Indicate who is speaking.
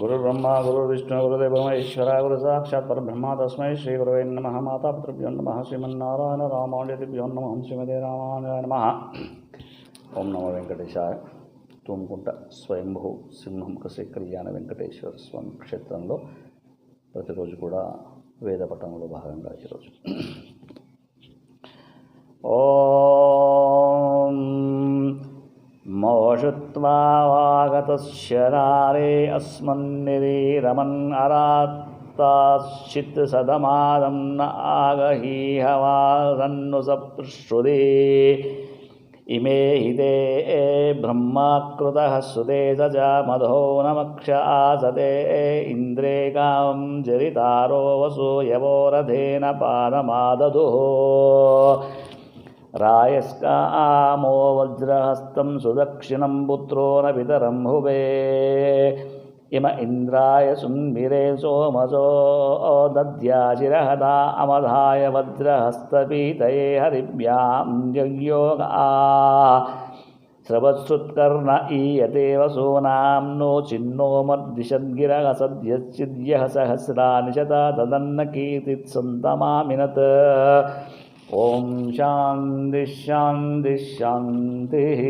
Speaker 1: गुरुर्ब्रह्मा गुरुर्विष्णु गुरुदेव महेश्वरा गुरु साक्षात् परब्रह्म तस्मै श्री गुरुवे नमः। मातापितृभ्यो नमः। श्रीमन्नारायण रामानुजभ्यो नमः। श्रीमते रामानुजाय नमः। ओम नमो वेंकटेशाय। తూముకుంట స్వయంభూ సింహముఖ శ్రీ కళ్యాణ వెంకటేశ్వర స్వామి క్షేత్రంలో ప్రతిరోజు కూడా వేద పఠనంలో భాగంగా ఈరోజు ఓం మోషుత్వా వాగతశ్శరారే అస్మన్నిరీరమన్ అరాత్తాశ్చిత్ సదమాదం న ఆగహీహవాదన్ను సప్తశ్రుదే इमे हिते ब्रह्माकृतः सुते स च मधो नमक्ष आसते इन्द्रे कां जरितारो वसु यवोरथेन पादमादधुः रायस्कामो वज्रहस्तं सुदक्षिणं पुत्रो न पितरं हुवे इम इन्द्राय सुन्मिरे सोमसो दद्याचिरहता अमधाय वज्रहस्तपीतये हरिभ्यां जज्ञोग स्रवत्सुत्कर्ण ईयते वसूनां नो चिन्नो मर्दिशद्गिरः सद्यश्चिद्यः सहस्राणि शता तदन्न कीर्तित्सन्तमामिनत् ॐ शान्तिः शान्तिः शान्तिः।